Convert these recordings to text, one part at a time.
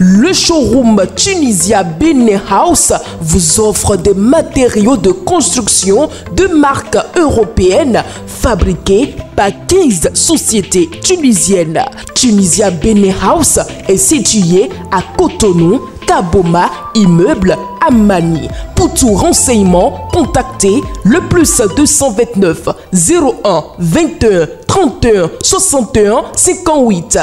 Le showroom Tunisia Benin House vous offre des matériaux de construction de marque européenne fabriqués par 15 sociétés tunisiennes. Tunisia Benin House est situé à Cotonou, Kaboma, immeuble Amani. Pour tout renseignement, contactez le +229 01 21 31 61 58.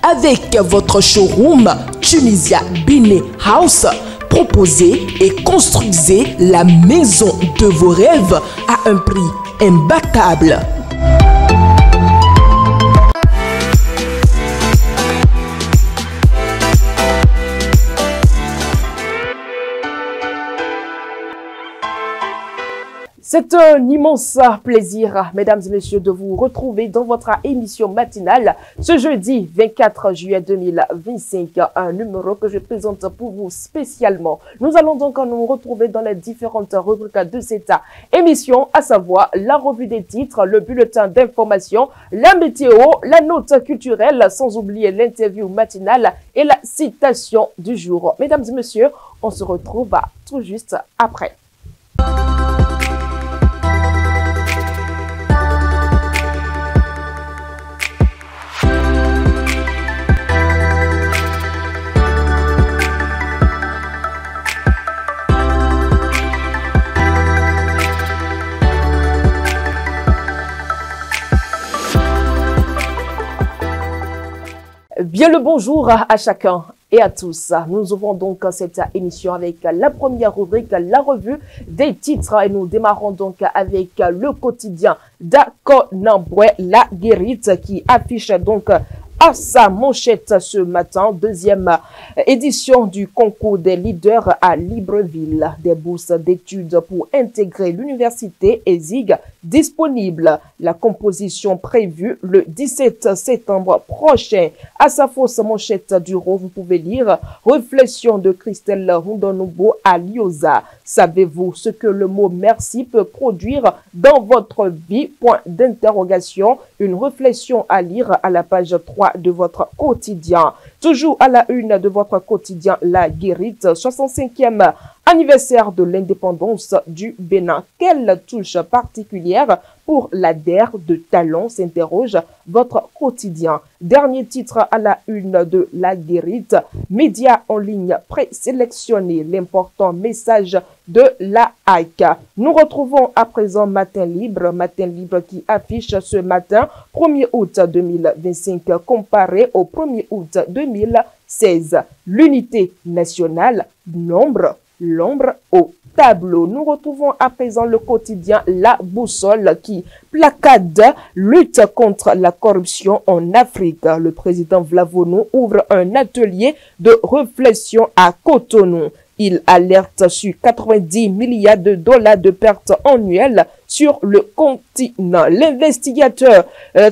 Avec votre showroom Tunisia Benin House, proposez et construisez la maison de vos rêves à un prix imbattable. C'est un immense plaisir, mesdames et messieurs, de vous retrouver dans votre émission matinale ce jeudi 24 juillet 2025, un numéro que je présente pour vous spécialement. Nous allons donc nous retrouver dans les différentes rubriques de cette émission, à savoir la revue des titres, le bulletin d'information, la météo, la note culturelle, sans oublier l'interview matinale et la citation du jour. Mesdames et messieurs, on se retrouve tout juste après. Bien le bonjour à chacun et à tous. Nous ouvrons donc cette émission avec la première rubrique, la revue des titres, et nous démarrons donc avec le quotidien d'Akonambwe, la Guérite, qui affiche donc à sa manchette ce matin, deuxième édition du concours des leaders à Libreville. Des bourses d'études pour intégrer l'université ESIG disponibles. La composition prévue le 17 septembre prochain. À sa fausse manchette du jour, vous pouvez lire « Réflexion de Christelle Rondonoubo à Lyosa. Savez-vous ce que le mot merci peut produire dans votre vie ?» Point d'interrogation. Une réflexion à lire à la page 3 de votre quotidien. Toujours à la une de votre quotidien, la Guérite, 65e anniversaire de l'indépendance du Bénin. Quelle touche particulière pour la DER de talent, s'interroge votre quotidien. Dernier titre à la une de la Guérite, médias en ligne présélectionnés, l'important message de la HAC. Nous retrouvons à présent Matin Libre qui affiche ce matin 1er août 2025 comparé au 1er août 2016. L'unité nationale, l'ombre au tableau. Nous retrouvons à présent le quotidien La Boussole qui placade lutte contre la corruption en Afrique. Le président Vlavono ouvre un atelier de réflexion à Cotonou. Il alerte sur 90 milliards de dollars de pertes annuelles sur le continent. L'investigateur,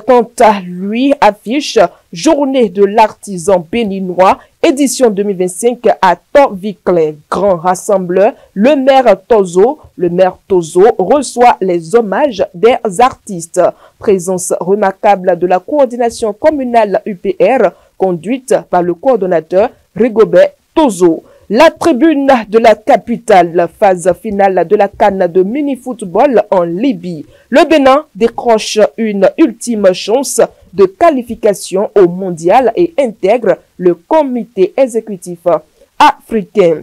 quant à lui, affiche Journée de l'artisan béninois, édition 2025 à Torviclin. Grand rassembleur, le maire Tozo reçoit les hommages des artistes. Présence remarquable de la coordination communale UPR, conduite par le coordonnateur Rigobert Tozo. La tribune de la capitale, phase finale de la CAN de mini-football en Libye. Le Bénin décroche une ultime chance de qualification au mondial et intègre le comité exécutif africain.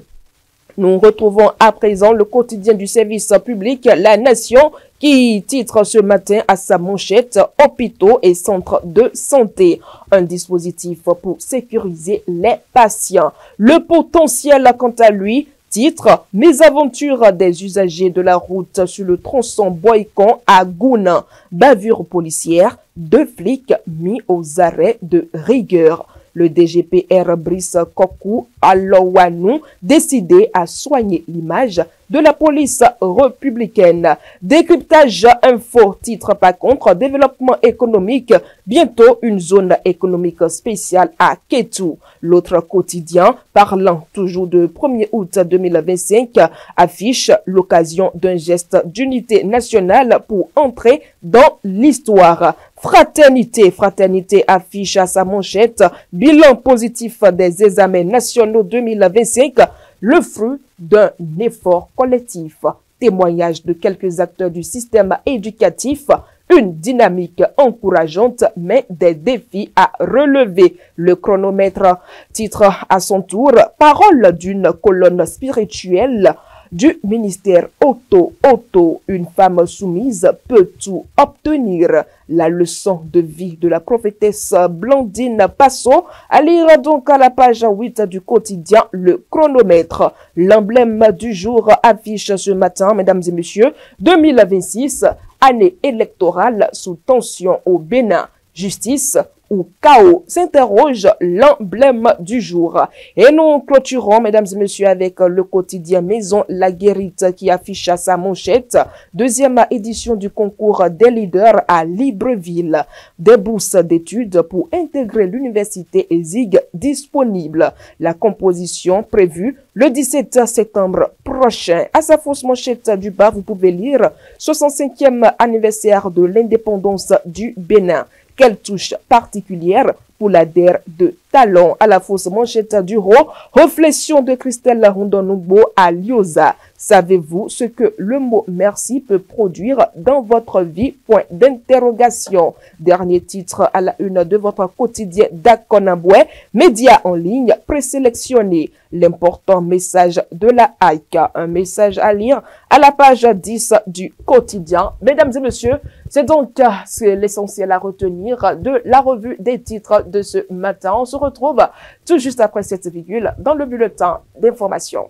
Nous retrouvons à présent le quotidien du service public, La Nation, qui titre ce matin à sa manchette « Hôpitaux et centres de santé ». Un dispositif pour sécuriser les patients. Le potentiel, quant à lui, titre « Mésaventures des usagers de la route sur le tronçon Boycon à Gounin ». Bavure policière, 2 flics mis aux arrêts de rigueur. Le DGPR Brice Kokou Alowanou décidé à soigner l'image de la police républicaine. Décryptage info, titre par contre, développement économique, bientôt une zone économique spéciale à Kétou. L'autre quotidien, parlant toujours de 1er août 2025, affiche l'occasion d'un geste d'unité nationale pour entrer dans l'histoire. Fraternité, Fraternité affiche à sa manchette bilan positif des examens nationaux 2025, le fruit d'un effort collectif. Témoignage de quelques acteurs du système éducatif, une dynamique encourageante, mais des défis à relever. Le chronomètre titre à son tour « Parole d'une colonne spirituelle » du ministère Otto. Une femme soumise peut tout obtenir. La leçon de vie de la prophétesse Blandine Passot à lire donc à la page 8 du quotidien Le Chronomètre. L'emblème du jour affiche ce matin, mesdames et messieurs, 2026, année électorale sous tension au Bénin. Justice ou chaos, s'interroge l'emblème du jour. Et nous clôturons, mesdames et messieurs, avec le quotidien Maison La Guérite qui affiche à sa manchette deuxième édition du concours des leaders à Libreville. Des bourses d'études pour intégrer l'université ESIG disponibles. La composition prévue le 17 septembre prochain. À sa fausse manchette du bas, vous pouvez lire 65e anniversaire de l'indépendance du Bénin. Quelle touche particulière pour la DER de Talon. À la fausse manchette du haut, réflexion de Christelle Rondonoubo à Lyosa. Savez-vous ce que le mot merci peut produire dans votre vie? Point d'interrogation. Dernier titre à la une de votre quotidien Dakonaboué, médias en ligne présélectionnés. L'important message de la HAIC. Un message à lire à la page 10 du quotidien. Mesdames et messieurs, c'est donc l'essentiel à retenir de la revue des titres de ce matin. On se retrouve tout juste après cette virgule dans le bulletin d'information.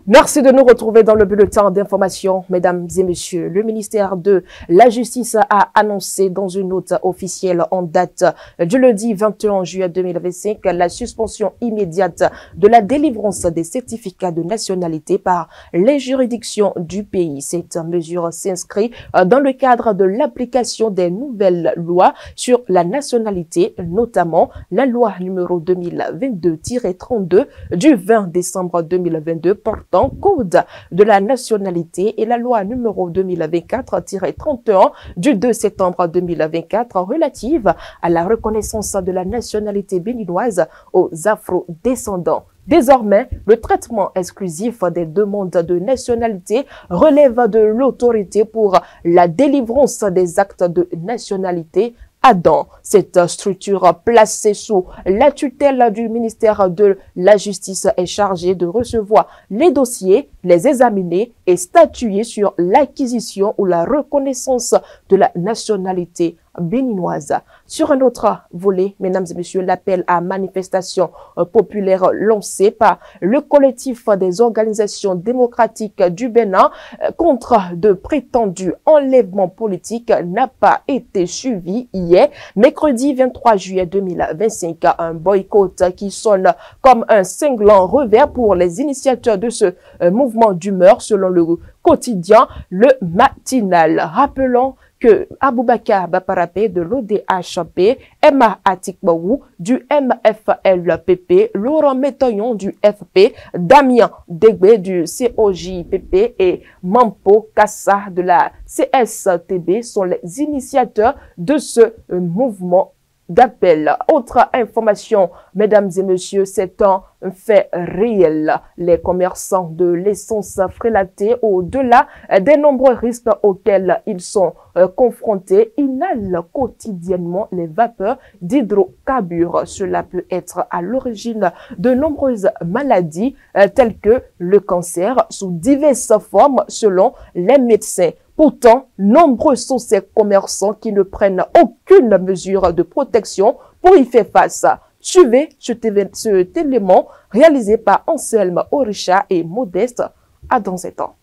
Merci de nous retrouver dans le bulletin d'information, mesdames et messieurs. Le ministère de la Justice a annoncé dans une note officielle en date du lundi 21 juillet 2025 la suspension immédiate de la délivrance des certificats de nationalité par les juridictions du pays. Cette mesure s'inscrit dans le cadre de l'application des nouvelles lois sur la nationalité, notamment la loi numéro 2022-32 du 20 décembre 2022 portant code de la nationalité et la loi numéro 2024-31 du 2 septembre 2024 relative à la reconnaissance de la nationalité béninoise aux afro-descendants. Désormais, le traitement exclusif des demandes de nationalité relève de l'autorité pour la délivrance des actes de nationalité Adam. Cette structure placée sous la tutelle du ministère de la Justice est chargée de recevoir les dossiers, les examiner et statuer sur l'acquisition ou la reconnaissance de la nationalité béninoise. Sur un autre volet, mesdames et messieurs, l'appel à manifestation populaire lancé par le collectif des organisations démocratiques du Bénin contre de prétendus enlèvements politiques n'a pas été suivi hier, mercredi 23 juillet 2025. Un boycott qui sonne comme un cinglant revers pour les initiateurs de ce mouvement d'humeur selon le quotidien Le Matinal. Rappelons que Aboubakar Baparapé de l'ODHP, Emma Atikbaou du MFLPP, Laurent Métoyon du FP, Damien Degbe du COJPP et Mampo Kassa de la CSTB sont les initiateurs de ce mouvement d'appel. Autre information, mesdames et messieurs, c'est un fait réel. Les commerçants de l'essence frélatée, au-delà des nombreux risques auxquels ils sont confrontés, inhalent quotidiennement les vapeurs d'hydrocarbures. Cela peut être à l'origine de nombreuses maladies telles que le cancer sous diverses formes selon les médecins. Pourtant, nombreux sont ces commerçants qui ne prennent aucune mesure de protection pour y faire face. Suivez cet élément réalisé par Anselme Orisha et Modeste à dans ces temps.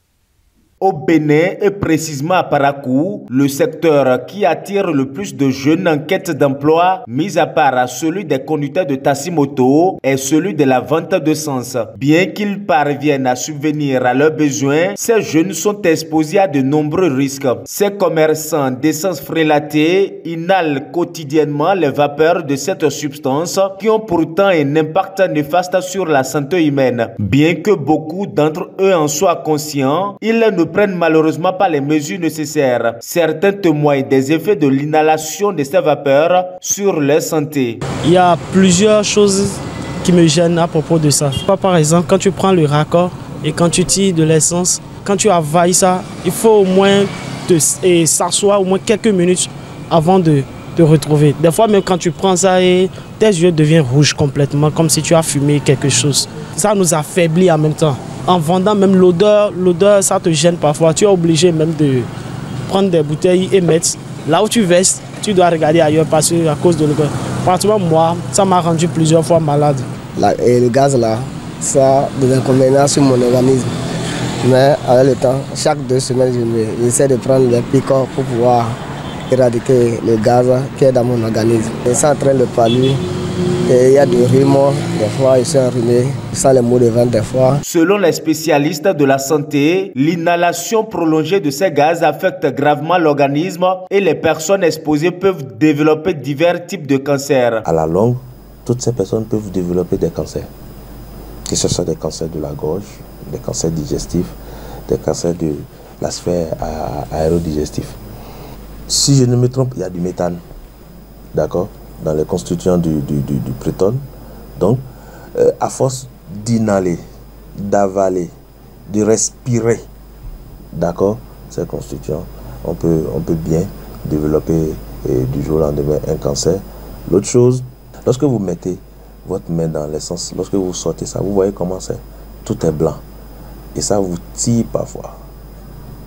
Au Bénin et précisément à Parakou, le secteur qui attire le plus de jeunes en quête d'emploi, mis à part celui des conducteurs de taxi-moto, est celui de la vente d'essence. Bien qu'ils parviennent à subvenir à leurs besoins, ces jeunes sont exposés à de nombreux risques. Ces commerçants d'essence frélatée inhalent quotidiennement les vapeurs de cette substance qui ont pourtant un impact néfaste sur la santé humaine. Bien que beaucoup d'entre eux en soient conscients, ils ne prennent malheureusement pas les mesures nécessaires. Certains témoignent des effets de l'inhalation de ces vapeurs sur leur santé. Il y a plusieurs choses qui me gênent à propos de ça. Par exemple, quand tu prends le raccord et quand tu tires de l'essence, quand tu avales ça, il faut au moins s'asseoir au moins quelques minutes avant de te retrouver. Des fois, même quand tu prends ça, et tes yeux deviennent rouges complètement, comme si tu as fumé quelque chose. Ça nous affaiblit en même temps. En vendant même l'odeur, ça te gêne parfois. Tu es obligé même de prendre des bouteilles et mettre. Là où tu verses, tu dois regarder ailleurs parce que à cause de l'odeur. Pratiquement moi, ça m'a rendu plusieurs fois malade. Et le gaz là, ça a des inconvénients sur mon organisme. Mais avec le temps, chaque 2 semaines, j'essaie de prendre des piqûres pour pouvoir éradiquer le gaz qui est dans mon organisme. Et ça entraîne le palud. Et il y a des rhumes, des fois ils sont enrhumés, sans les maux de ventre des fois. Selon les spécialistes de la santé, l'inhalation prolongée de ces gaz affecte gravement l'organisme et les personnes exposées peuvent développer divers types de cancers. À la longue, toutes ces personnes peuvent développer des cancers, que ce soit des cancers de la gorge, des cancers digestifs, des cancers de la sphère aérodigestive. Si je ne me trompe, il y a du méthane, d'accord, dans les constituants du prétone. Donc, à force d'inhaler, d'avaler, de respirer, d'accord, ces constituants, on peut bien développer du jour au lendemain un cancer. L'autre chose, lorsque vous mettez votre main dans l'essence, lorsque vous sortez ça, vous voyez comment c'est, tout est blanc. Et ça vous tire parfois.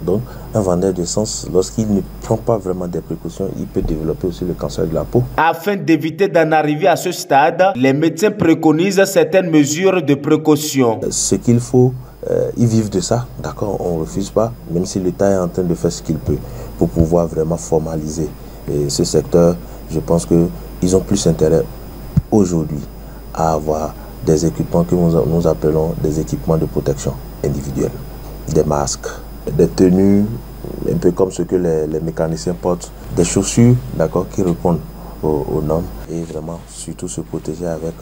Donc, un vendeur d'essence, lorsqu'il ne prend pas vraiment des précautions, il peut développer aussi le cancer de la peau. Afin d'éviter d'en arriver à ce stade, les médecins préconisent certaines mesures de précaution. Ce qu'il faut, ils vivent de ça, d'accord, on ne refuse pas, même si l'État est en train de faire ce qu'il peut pour pouvoir vraiment formaliser ce secteur. Je pense qu'ils ont plus intérêt aujourd'hui à avoir des équipements que nous appelons des équipements de protection individuelle, des masques, des tenues, un peu comme ce que les mécaniciens portent, des chaussures, d'accord, qui répondent aux normes et vraiment surtout se protéger avec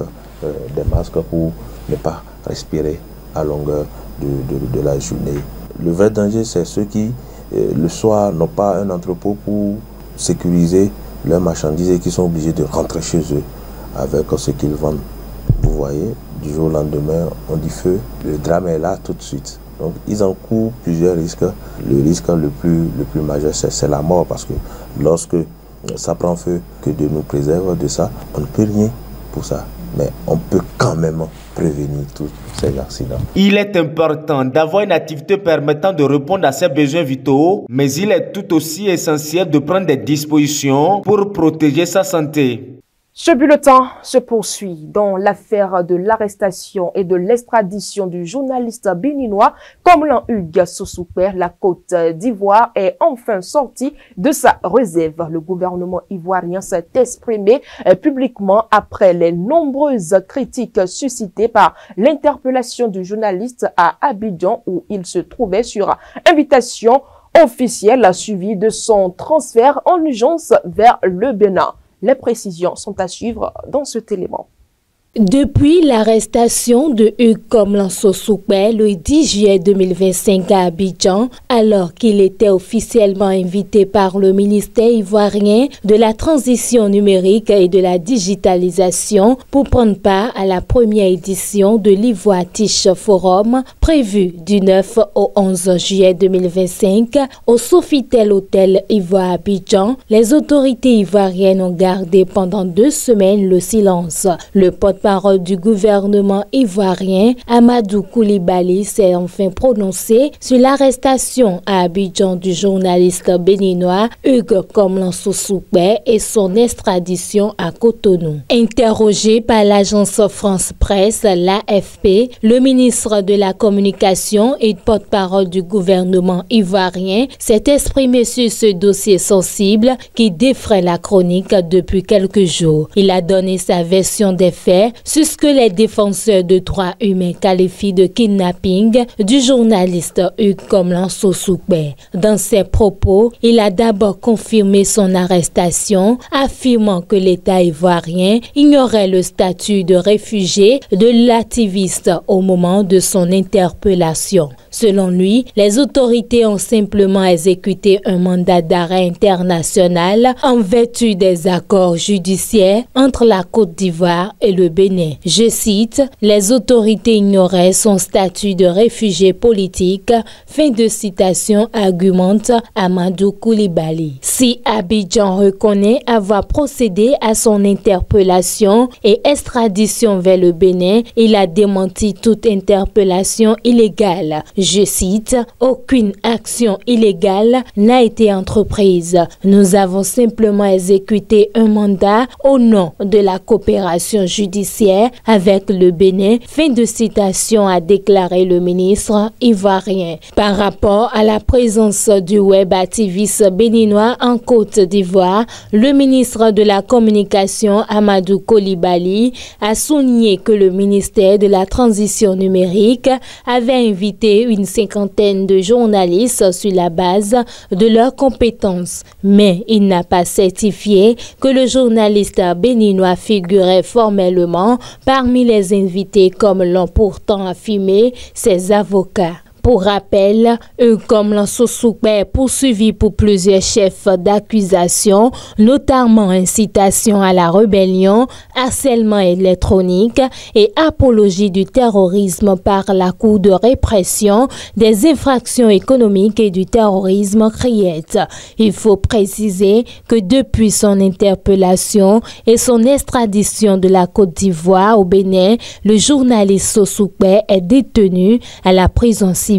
des masques pour ne pas respirer à longueur de la journée. Le vrai danger, c'est ceux qui, le soir, n'ont pas un entrepôt pour sécuriser leurs marchandises et qui sont obligés de rentrer chez eux avec ce qu'ils vendent. Vous voyez, du jour au lendemain, on dit feu, le drame est là tout de suite. Donc, ils encourent plusieurs risques. Le risque le plus majeur, c'est la mort, parce que lorsque ça prend feu, que Dieu nous préserve de ça, on ne peut rien pour ça. Mais on peut quand même prévenir tous ces accidents. Il est important d'avoir une activité permettant de répondre à ses besoins vitaux, mais il est tout aussi essentiel de prendre des dispositions pour protéger sa santé. Ce bulletin se poursuit dans l'affaire de l'arrestation et de l'extradition du journaliste béninois Komlan Hugues Sossoukper. La Côte d'Ivoire est enfin sortie de sa réserve. Le gouvernement ivoirien s'est exprimé publiquement après les nombreuses critiques suscitées par l'interpellation du journaliste à Abidjan où il se trouvait sur invitation officielle suivie de son transfert en urgence vers le Bénin. Les précisions sont à suivre dans cet élément. Depuis l'arrestation de Hugues Komlan Sossoukper le 10 juillet 2025 à Abidjan, alors qu'il était officiellement invité par le ministère ivoirien de la transition numérique et de la digitalisation pour prendre part à la première édition de l'Ivoire Teach Forum, prévue du 9 au 11 juillet 2025 au Sofitel Hôtel Ivoire Abidjan, les autorités ivoiriennes ont gardé pendant 2 semaines le silence. Le porte porte-parole du gouvernement ivoirien, Amadou Koulibaly, s'est enfin prononcé sur l'arrestation à Abidjan du journaliste béninois Hugues Komlan-Sossoukbe et son extradition à Cotonou. Interrogé par l'agence France Presse, l'AFP, le ministre de la Communication et porte-parole du gouvernement ivoirien s'est exprimé sur ce dossier sensible qui défraie la chronique depuis quelques jours. Il a donné sa version des faits sur ce que les défenseurs de droits humains qualifient de kidnapping du journaliste Hugues Komlan-Sossoukbe. Dans ses propos, il a d'abord confirmé son arrestation, affirmant que l'État ivoirien ignorait le statut de réfugié de l'activiste au moment de son interpellation. Selon lui, les autorités ont simplement exécuté un mandat d'arrêt international en vertu des accords judiciaires entre la Côte d'Ivoire et le Bénin. Je cite, « Les autorités ignoraient son statut de réfugié politique », fin de citation, argumente Amadou Koulibaly. Si Abidjan reconnaît avoir procédé à son interpellation et extradition vers le Bénin, il a démenti toute interpellation illégale. Je cite, « Aucune action illégale n'a été entreprise. Nous avons simplement exécuté un mandat au nom de la coopération judiciaire avec le Bénin », fin de citation, a déclaré le ministre ivoirien. Par rapport à la présence du web activiste béninois en Côte d'Ivoire, le ministre de la Communication Amadou Koulibaly a souligné que le ministère de la Transition numérique avait invité une cinquantaine de journalistes sur la base de leurs compétences, mais il n'a pas certifié que le journaliste béninois figurait formellement parmi les invités comme l'ont pourtant affirmé ses avocats. Pour rappel, Hugues Komlan-Sossoukbe est poursuivi pour plusieurs chefs d'accusation, notamment incitation à la rébellion, harcèlement électronique et apologie du terrorisme par la Cour de répression des infractions économiques et du terrorisme CRIET. Il faut préciser que depuis son interpellation et son extradition de la Côte d'Ivoire au Bénin, le journaliste Sossoukbe est détenu à la prison civile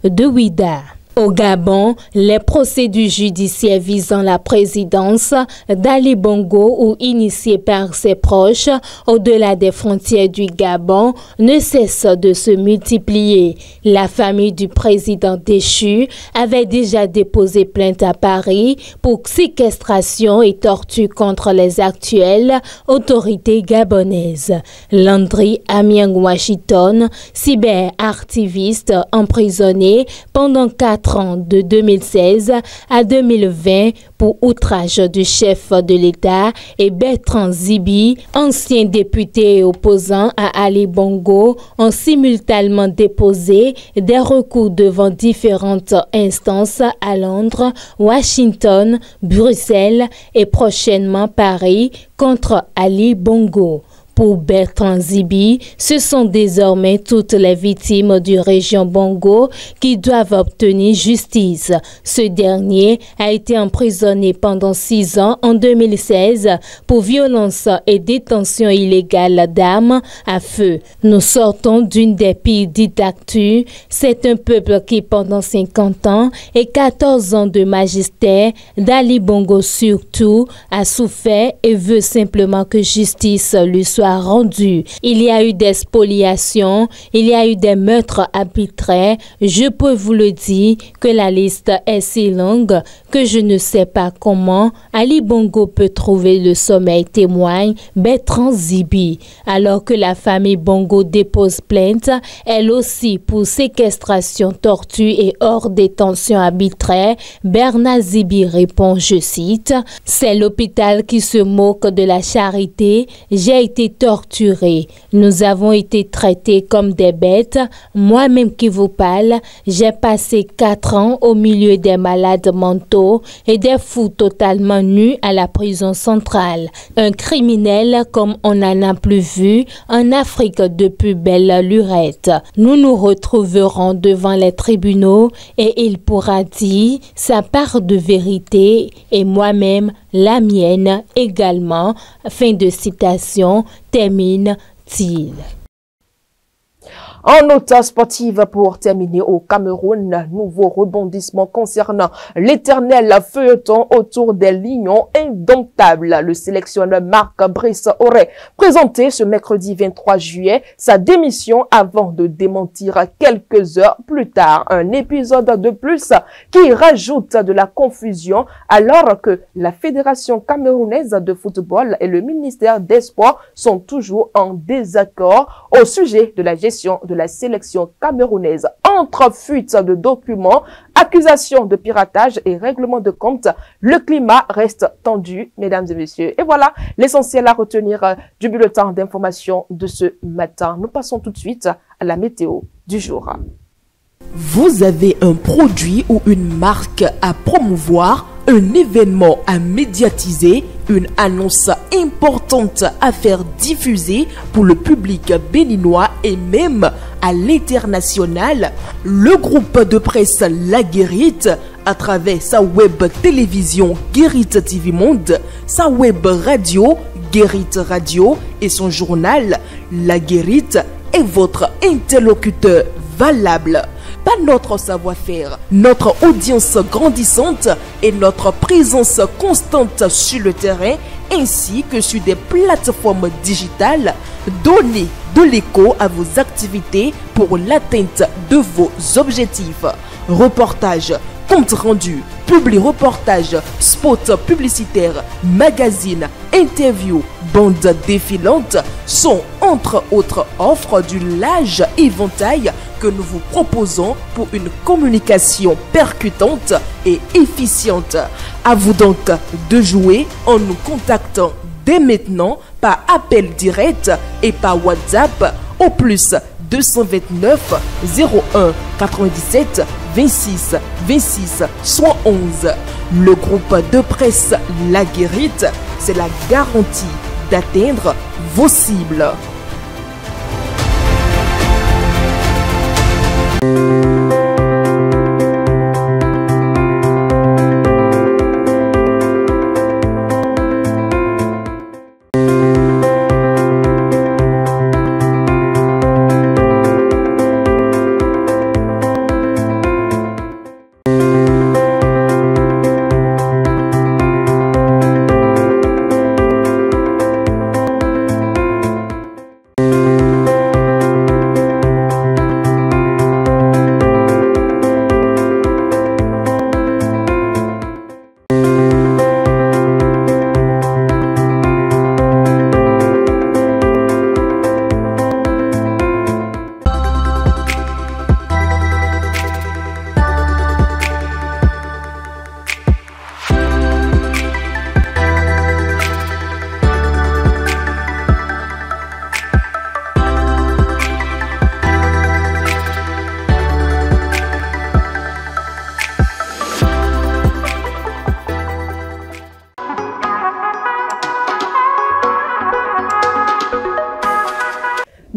de Ouidah. Au Gabon, les procédures judiciaires visant la présidence d'Ali Bongo ou initiées par ses proches au-delà des frontières du Gabon ne cessent de se multiplier. La famille du président déchu avait déjà déposé plainte à Paris pour séquestration et torture contre les actuelles autorités gabonaises. Landry Amiang Washington, cyberactiviste emprisonné pendant 4 ans de 2016 à 2020 pour outrage du chef de l'État, et Bertrand Zibi, ancien député et opposant à Ali Bongo, ont simultanément déposé des recours devant différentes instances à Londres, Washington, Bruxelles et prochainement Paris contre Ali Bongo. Pour Bertrand Zibi, ce sont désormais toutes les victimes du région Bongo qui doivent obtenir justice. Ce dernier a été emprisonné pendant 6 ans en 2016 pour violence et détention illégale d'armes à feu. Nous sortons d'une des pires dictatures. C'est un peuple qui, pendant 50 ans et 14 ans de magistère d'Ali Bongo surtout, a souffert et veut simplement que justice lui soit rendu. Il y a eu des spoliations, il y a eu des meurtres arbitraires. Je peux vous le dire que la liste est si longue que je ne sais pas comment Ali Bongo peut trouver le sommeil, témoigne Bertrand Zibi. Alors que la famille Bongo dépose plainte, elle aussi pour séquestration, torture et hors détention arbitraire, Bernard Zibi répond, je cite, « C'est l'hôpital qui se moque de la charité. J'ai été torturé. Nous avons été traités comme des bêtes. Moi-même qui vous parle, j'ai passé 4 ans au milieu des malades mentaux et des fous totalement nus à la prison centrale. Un criminel comme on n'en a plus vu en Afrique depuis belle lurette. Nous nous retrouverons devant les tribunaux et il pourra dire sa part de vérité et moi-même la mienne également. » Fin de citation, termine-t-il. En note sportive pour terminer au Cameroun, nouveau rebondissement concernant l'éternel feuilleton autour des Lions indomptables. Le sélectionneur Marc Brice aurait présenté ce mercredi 23 juillet sa démission avant de démentir quelques heures plus tard. Un épisode de plus qui rajoute de la confusion alors que la Fédération camerounaise de football et le ministère des Sports sont toujours en désaccord au sujet de la gestion de la sélection camerounaise. Entre fuites de documents, accusations de piratage et règlement de compte, le climat reste tendu, mesdames et messieurs. Et voilà l'essentiel à retenir du bulletin d'information de ce matin. Nous passons tout de suite à la météo du jour. Vous avez un produit ou une marque à promouvoir, un événement à médiatiser, une annonce importante à faire diffuser pour le public béninois et même à l'international. Le groupe de presse La Guérite, à travers sa web télévision Guérite TV Monde, sa web radio Guérite Radio et son journal La Guérite est votre interlocuteur valable. Pas notre savoir-faire, notre audience grandissante et notre présence constante sur le terrain ainsi que sur des plateformes digitales. Donnez de l'écho à vos activités pour l'atteinte de vos objectifs. Reportages, compte rendu, publi-reportage, spot publicitaire, magazine, interview, bande défilante sont entre autres offres du large éventail que nous vous proposons pour une communication percutante et efficiente. À vous donc de jouer en nous contactant dès maintenant par appel direct et par WhatsApp au plus 229 01 97 26 26 111. Le groupe de presse La Guérite, c'est la garantie d'atteindre vos cibles.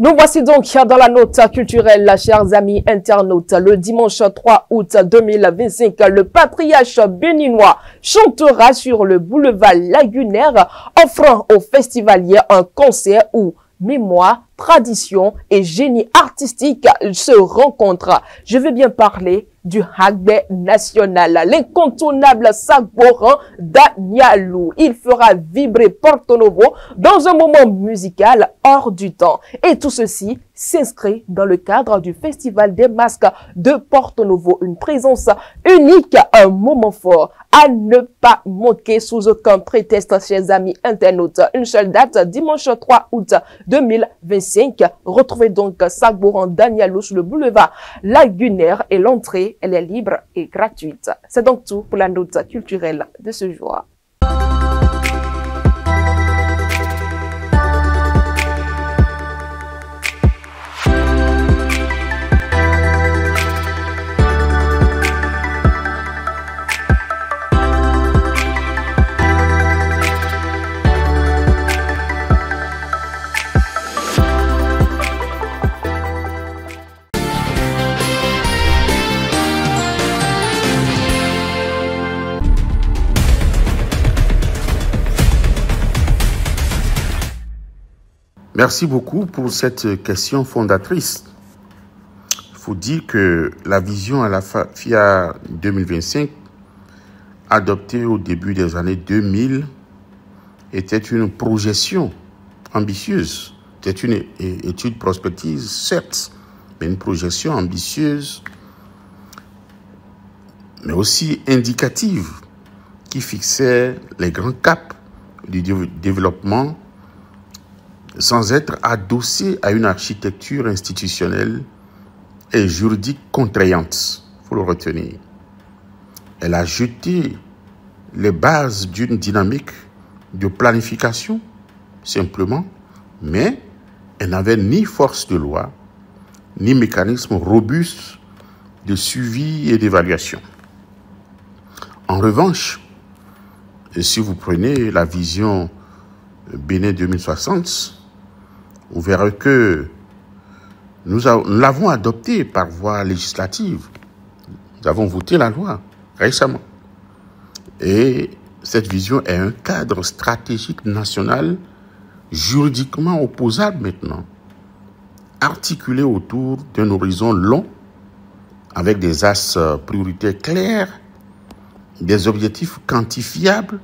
Nous voici donc dans la note culturelle, chers amis internautes. Le dimanche 3 août 2025, le patriarche béninois chantera sur le boulevard lagunaire, offrant aux festivaliers un concert où mémoire, tradition et génie artistique se rencontrent. Je veux bien parler du Hagbe national, l'incontournable Sagboran Danialou. Il fera vibrer Porto Novo dans un moment musical hors du temps. Et tout ceci s'inscrit dans le cadre du Festival des Masques de Porto Novo. Une présence unique, un moment fort à ne pas manquer sous aucun prétexte, chers amis internautes. Une seule date, dimanche 3 août 2025. Retrouvez donc Sagboran Danialou sur le boulevard lagunaire et l'entrée, elle est libre et gratuite. C'est donc tout pour la note culturelle de ce jour. Merci beaucoup pour cette question fondatrice. Il faut dire que la vision à la FIA 2025, adoptée au début des années 2000, était une projection ambitieuse. C'était une étude prospective, certes, mais une projection ambitieuse, mais aussi indicative, qui fixait les grands caps du développement sans être adossée à une architecture institutionnelle et juridique contraignante. Il faut le retenir. Elle a jeté les bases d'une dynamique de planification, simplement, mais elle n'avait ni force de loi, ni mécanisme robuste de suivi et d'évaluation. En revanche, si vous prenez la vision Bénin 2060, vous verrez que nous l'avons adoptée par voie législative. Nous avons voté la loi récemment. Et cette vision est un cadre stratégique national juridiquement opposable maintenant, articulé autour d'un horizon long, avec des axes prioritaires clairs, des objectifs quantifiables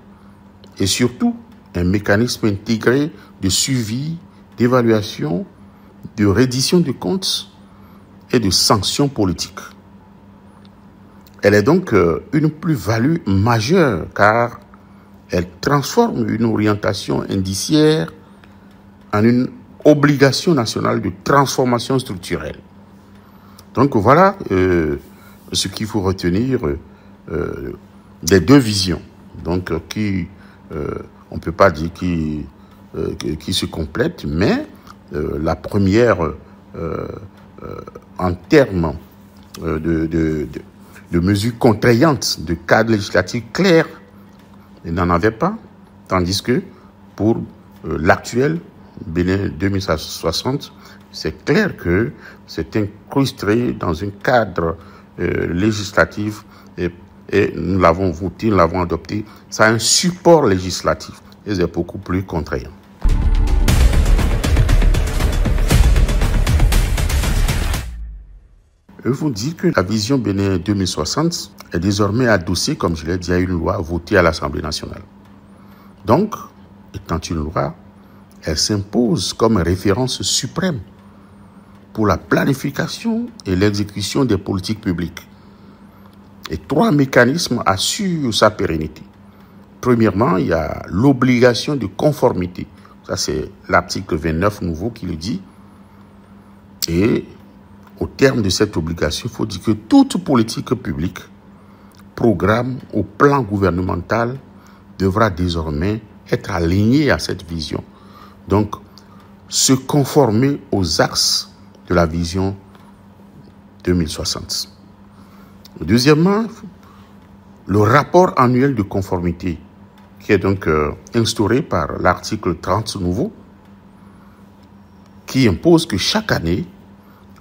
et surtout un mécanisme intégré de suivi, d'évaluation, de reddition de comptes et de sanctions politiques. Elle est donc une plus-value majeure car elle transforme une orientation indiciaire en une obligation nationale de transformation structurelle. Donc voilà ce qu'il faut retenir des deux visions, donc qui, on ne peut pas dire qui se complètent, mais la première, en termes de mesures contraignantes, de cadre législatif clair, il n'en avait pas, tandis que pour l'actuel Bénin 2060, c'est clair que c'est incrusté dans un cadre législatif et nous l'avons voté, nous l'avons adopté. Ça a un support législatif et c'est beaucoup plus contraignant. Je vous dis que la vision Bénin 2060 est désormais adossée, comme je l'ai dit, à une loi votée à l'Assemblée nationale. Donc, étant une loi, elle s'impose comme référence suprême pour la planification et l'exécution des politiques publiques. Et 3 mécanismes assurent sa pérennité. Premièrement, il y a l'obligation de conformité. Ça, c'est l'article 29 nouveau qui le dit. Et au terme de cette obligation, il faut dire que toute politique publique, programme ou plan gouvernemental devra désormais être alignée à cette vision. Donc, se conformer aux axes de la vision 2060. Deuxièmement, le rapport annuel de conformité, qui est donc instauré par l'article 30 nouveau, qui impose que chaque année,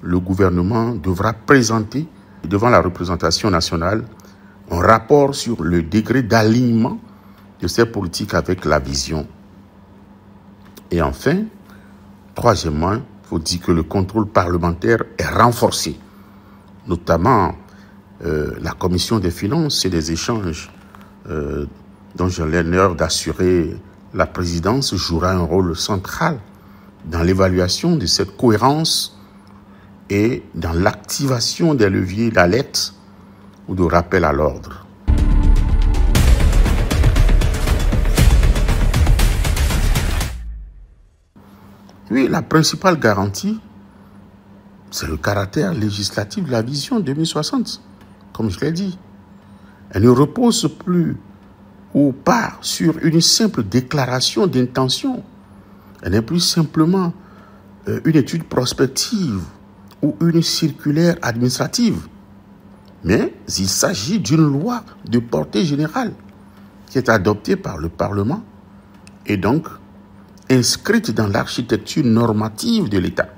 le gouvernement devra présenter devant la représentation nationale un rapport sur le degré d'alignement de ces politiques avec la vision. Et enfin, troisièmement, il faut dire que le contrôle parlementaire est renforcé, notamment la commission des finances et des échanges dont j'ai l'honneur d'assurer la présidence jouera un rôle central dans l'évaluation de cette cohérence et dans l'activation des leviers d'alerte ou de rappel à l'ordre. Oui, la principale garantie, c'est le caractère législatif de la vision 2060, comme je l'ai dit. Elle ne repose plus ou pas sur une simple déclaration d'intention. Elle n'est plus simplement une étude prospective ou une circulaire administrative. Mais il s'agit d'une loi de portée générale qui est adoptée par le Parlement et donc inscrite dans l'architecture normative de l'État.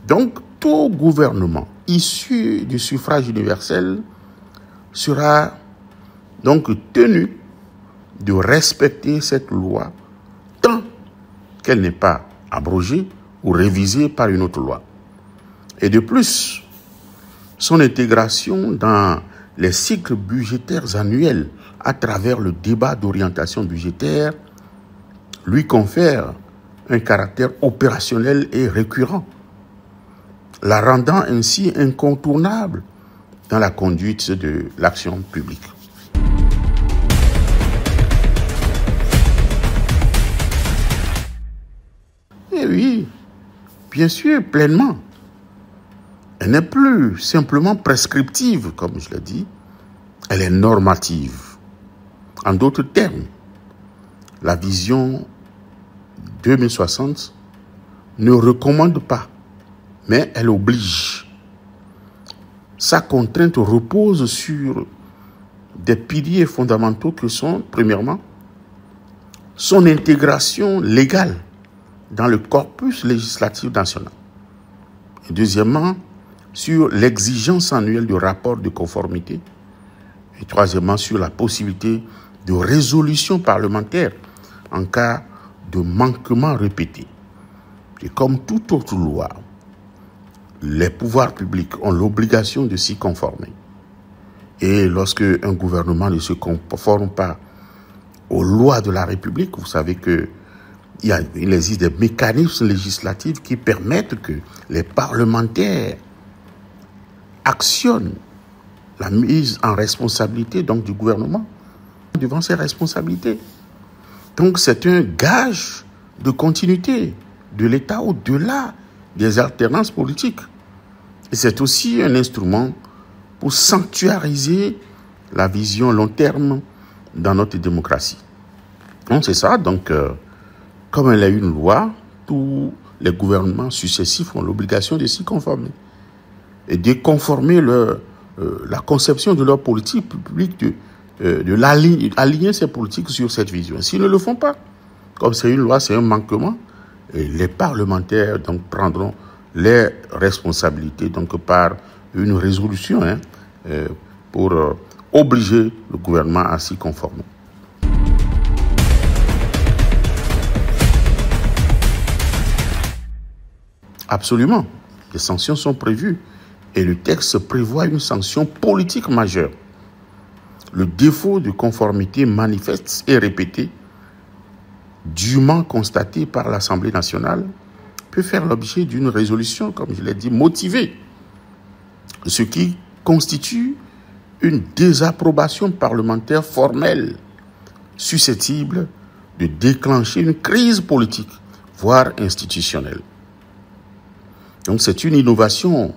Donc, tout gouvernement issu du suffrage universel sera donc tenu de respecter cette loi tant qu'elle n'est pas abrogée ou révisée par une autre loi. Et de plus, son intégration dans les cycles budgétaires annuels à travers le débat d'orientation budgétaire lui confère un caractère opérationnel et récurrent, la rendant ainsi incontournable dans la conduite de l'action publique. Et oui, bien sûr, pleinement. Elle n'est plus simplement prescriptive, comme je l'ai dit, elle est normative. En d'autres termes, la vision 2060 ne recommande pas, mais elle oblige. Sa contrainte repose sur des piliers fondamentaux que sont, premièrement, son intégration légale dans le corpus législatif national. Et deuxièmement, sur l'exigence annuelle de rapport de conformité. Et troisièmement, sur la possibilité de résolution parlementaire en cas de manquement répété. Et comme toute autre loi, les pouvoirs publics ont l'obligation de s'y conformer. Et lorsque un gouvernement ne se conforme pas aux lois de la République, vous savez qu'il existe des mécanismes législatifs qui permettent que les parlementaires actionnent la mise en responsabilité donc du gouvernement devant ses responsabilités. Donc c'est un gage de continuité de l'État au-delà des alternances politiques. Et c'est aussi un instrument pour sanctuariser la vision long terme dans notre démocratie. Donc c'est ça, donc comme elle a une loi, tous les gouvernements successifs ont l'obligation de s'y conformer et de conformer la conception de leur politique publique, aligner ces politiques sur cette vision. S'ils ne le font pas, comme c'est une loi, c'est un manquement, et les parlementaires donc prendront les responsabilités donc par une résolution pour obliger le gouvernement à s'y conformer. Absolument, les sanctions sont prévues et le texte prévoit une sanction politique majeure. Le défaut de conformité manifeste et répété, dûment constaté par l'Assemblée nationale, peut faire l'objet d'une résolution, comme je l'ai dit, motivée, ce qui constitue une désapprobation parlementaire formelle, susceptible de déclencher une crise politique, voire institutionnelle. Donc c'est une innovation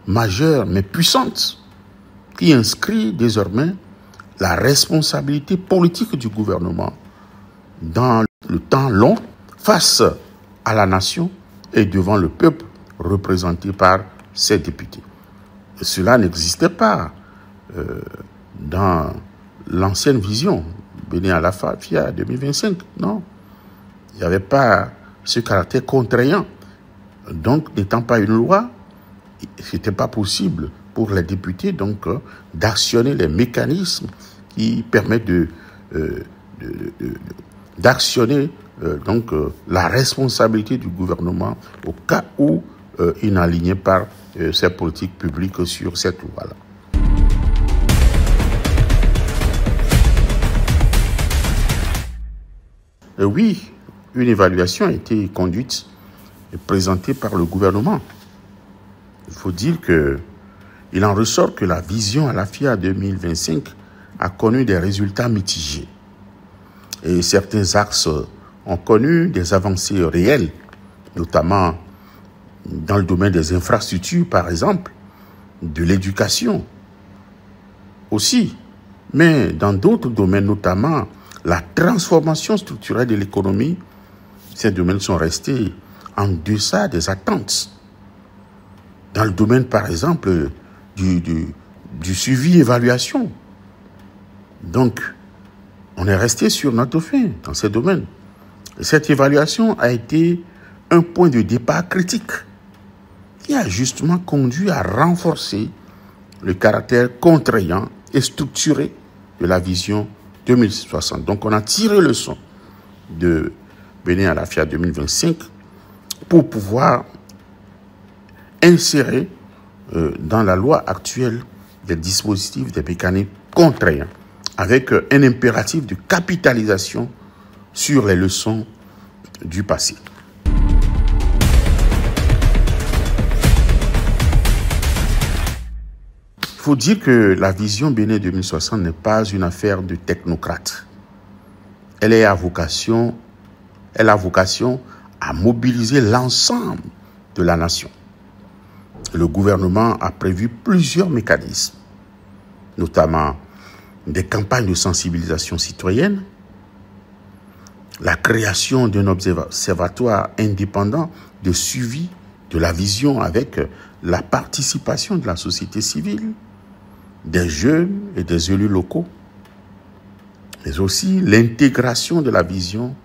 majeure mais puissante qui inscrit désormais la responsabilité politique du gouvernement dans le temps long face à la nation et devant le peuple représenté par ses députés. Et cela n'existait pas dans l'ancienne vision Bénin à la FIA 2025. Non, il n'y avait pas ce caractère contraignant. Donc, n'étant pas une loi, ce n'était pas possible pour les députés donc d'actionner les mécanismes qui permettent d'actionner la responsabilité du gouvernement au cas où il n'alignait pas ses politiques publiques sur cette loi-là. Oui, une évaluation a été conduite et présentée par le gouvernement. Il faut dire qu'il en ressort que la vision à la FIA 2025 a connu des résultats mitigés. Et certains axes ont connu des avancées réelles, notamment dans le domaine des infrastructures, par exemple, de l'éducation aussi, mais dans d'autres domaines, notamment la transformation structurelle de l'économie, ces domaines sont restés en deçà des attentes. Dans le domaine, par exemple, du suivi-évaluation. Donc, on est resté sur notre fin dans ces domaines. Et cette évaluation a été un point de départ critique qui a justement conduit à renforcer le caractère contraignant et structuré de la vision 2060. Donc, on a tiré le leçon de Bénin à la FIA 2025 pour pouvoir insérer dans la loi actuelle des dispositifs, des mécanismes contraignants, avec un impératif de capitalisation sur les leçons du passé. Il faut dire que la vision Bénin 2060 n'est pas une affaire de technocrates. Elle a vocation à mobiliser l'ensemble de la nation. Le gouvernement a prévu plusieurs mécanismes, notamment des campagnes de sensibilisation citoyenne, la création d'un observatoire indépendant de suivi de la vision avec la participation de la société civile, des jeunes et des élus locaux, mais aussi l'intégration de la vision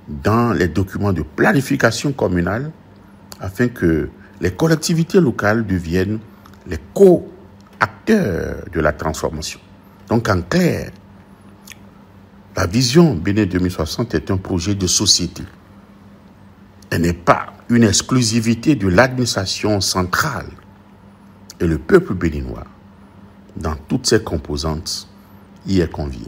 dans les documents de planification communale afin que les collectivités locales deviennent les co-acteurs de la transformation. Donc en clair, la vision Bénin 2060 est un projet de société. Elle n'est pas une exclusivité de l'administration centrale. Et le peuple béninois, dans toutes ses composantes, y est convié.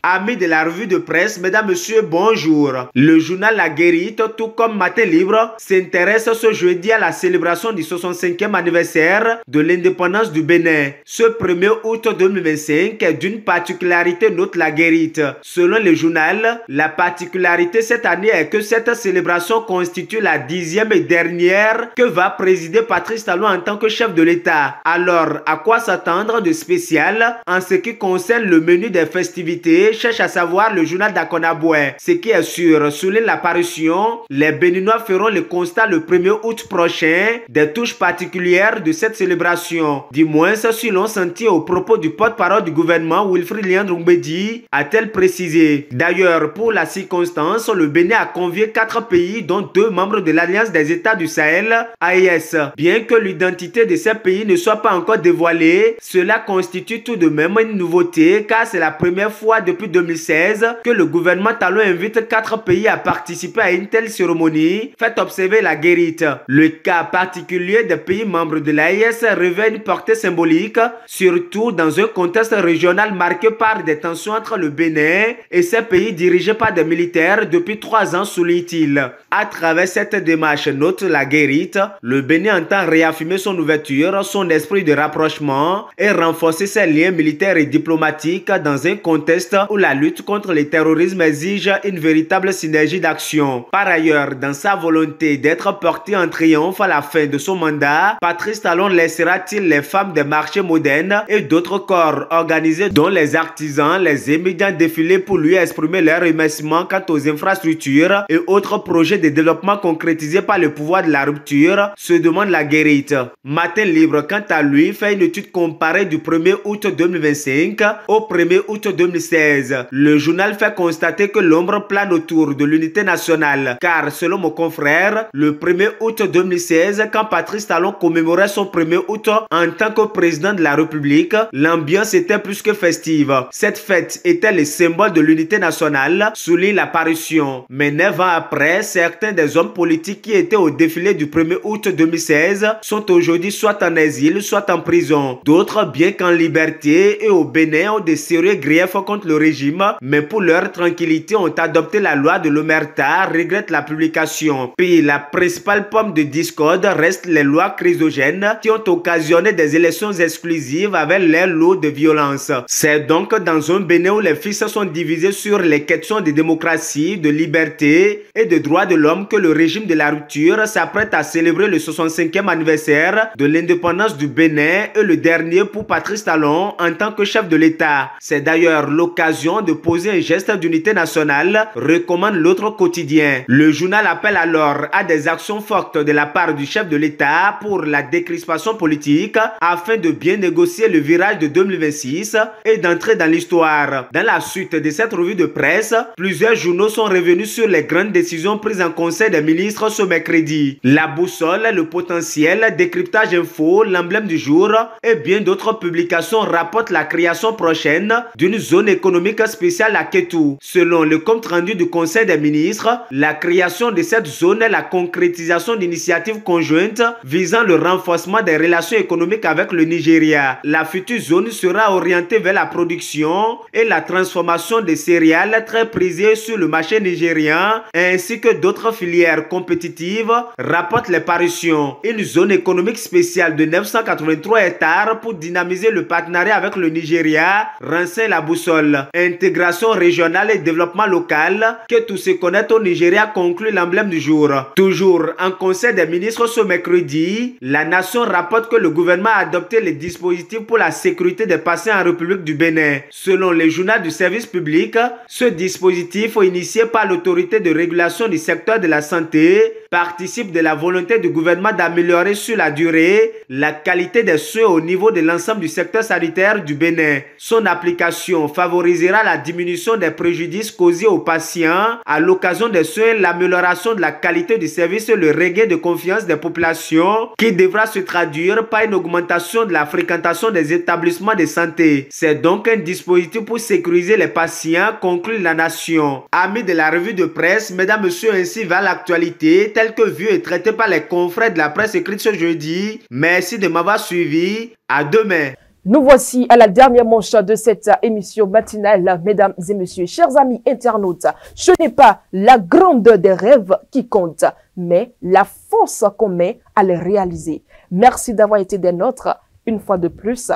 Amis de la revue de presse, mesdames, messieurs, bonjour. Le journal La Guérite, tout comme Matin Libre, s'intéresse ce jeudi à la célébration du 65e anniversaire de l'indépendance du Bénin. Ce 1er août 2025 est d'une particularité, note La Guérite. Selon le journal, la particularité cette année est que cette célébration constitue la 10e et dernière que va présider Patrice Talon en tant que chef de l'État. Alors, à quoi s'attendre de spécial en ce qui concerne le menu des festivités? Cherche à savoir le journal d'Akonaboué. Ce qui est sûr, souligne l'apparition, les Béninois feront le constat le 1er août prochain des touches particulières de cette célébration. Du moins, si l'on sentit au propos du porte-parole du gouvernement, Wilfried Léandre Mbedi, a-t-elle précisé. D'ailleurs, pour la circonstance, le Bénin a convié 4 pays, dont 2 membres de l'Alliance des États du Sahel, AES. Bien que l'identité de ces pays ne soit pas encore dévoilée, cela constitue tout de même une nouveauté, car c'est la première fois depuis 2016 que le gouvernement Talon invite 4 pays à participer à une telle cérémonie, fait observer La Guérite. Le cas particulier des pays membres de l'AES revêt une portée symbolique, surtout dans un contexte régional marqué par des tensions entre le Bénin et ces pays dirigés par des militaires depuis 3 ans, souligne-t-il. À travers cette démarche, note La Guérite, le Bénin entend réaffirmer son ouverture, son esprit de rapprochement et renforcer ses liens militaires et diplomatiques dans un contexte où la lutte contre le terrorisme exige une véritable synergie d'action. Par ailleurs, dans sa volonté d'être porté en triomphe à la fin de son mandat, Patrice Talon laissera-t-il les femmes des marchés modernes et d'autres corps organisés dont les artisans, les émigrants défiler pour lui exprimer leur remerciement quant aux infrastructures et autres projets de développement concrétisés par le pouvoir de la rupture, se demande La Guérite. Matin Libre, quant à lui, fait une étude comparée du 1er août 2025 au 1er août 2016. Le journal fait constater que l'ombre plane autour de l'unité nationale, car selon mon confrère, le 1er août 2016, quand Patrice Talon commémorait son 1er août en tant que président de la République, l'ambiance était plus que festive. Cette fête était le symbole de l'unité nationale, souligne l'apparition. Mais 9 ans après, certains des hommes politiques qui étaient au défilé du 1er août 2016 sont aujourd'hui soit en exil, soit en prison. D'autres, bien qu'en liberté et au Bénin, ont de sérieux griefs contre le régime, mais pour leur tranquillité ont adopté la loi de l'Omerta, regrette la publication. Puis la principale pomme de discorde reste les lois chrysogènes qui ont occasionné des élections exclusives avec leur lot de violence. C'est donc dans un Bénin où les fils sont divisés sur les questions de démocratie, de liberté et de droits de l'homme que le régime de la rupture s'apprête à célébrer le 65e anniversaire de l'indépendance du Bénin et le dernier pour Patrice Talon en tant que chef de l'État. C'est d'ailleurs l'occasion l'occasion de poser un geste d'unité nationale, recommande l'autre quotidien. Le journal appelle alors à des actions fortes de la part du chef de l'État pour la décrispation politique afin de bien négocier le virage de 2026 et d'entrer dans l'histoire. Dans la suite de cette revue de presse, plusieurs journaux sont revenus sur les grandes décisions prises en Conseil des ministres ce mercredi. La boussole, le potentiel, décryptage info, l'emblème du jour et bien d'autres publications rapportent la création prochaine d'une zone économique spéciale à Kétou. Selon le compte rendu du Conseil des ministres, la création de cette zone est la concrétisation d'initiatives conjointes visant le renforcement des relations économiques avec le Nigeria. La future zone sera orientée vers la production et la transformation des céréales très prisées sur le marché nigérian ainsi que d'autres filières compétitives, rapportent les parutions. Une zone économique spéciale de 983 hectares pour dynamiser le partenariat avec le Nigeria, renseigne la boussole. Intégration régionale et développement local, que tout se connaît au Nigeria, conclut l'emblème du jour. Toujours en Conseil des ministres ce mercredi, la nation rapporte que le gouvernement a adopté les dispositifs pour la sécurité des patients en République du Bénin. Selon les journaux du service public, ce dispositif initié par l'autorité de régulation du secteur de la santé participe de la volonté du gouvernement d'améliorer sur la durée la qualité des soins au niveau de l'ensemble du secteur sanitaire du Bénin. Son application favorisera la diminution des préjudices causés aux patients à l'occasion des soins, l'amélioration de la qualité du service et le regain de confiance des populations qui devra se traduire par une augmentation de la fréquentation des établissements de santé. C'est donc un dispositif pour sécuriser les patients, conclut la nation. Amis de la revue de presse, mesdames, messieurs, ainsi va l'actualité telle que vue et traitée par les confrères de la presse écrite ce jeudi. Merci de m'avoir suivi. À demain. Nous voici à la dernière manche de cette émission matinale, mesdames et messieurs, chers amis internautes. Ce n'est pas la grandeur des rêves qui compte, mais la force qu'on met à les réaliser. Merci d'avoir été des nôtres. Une fois de plus,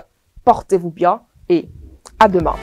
portez-vous bien et à demain.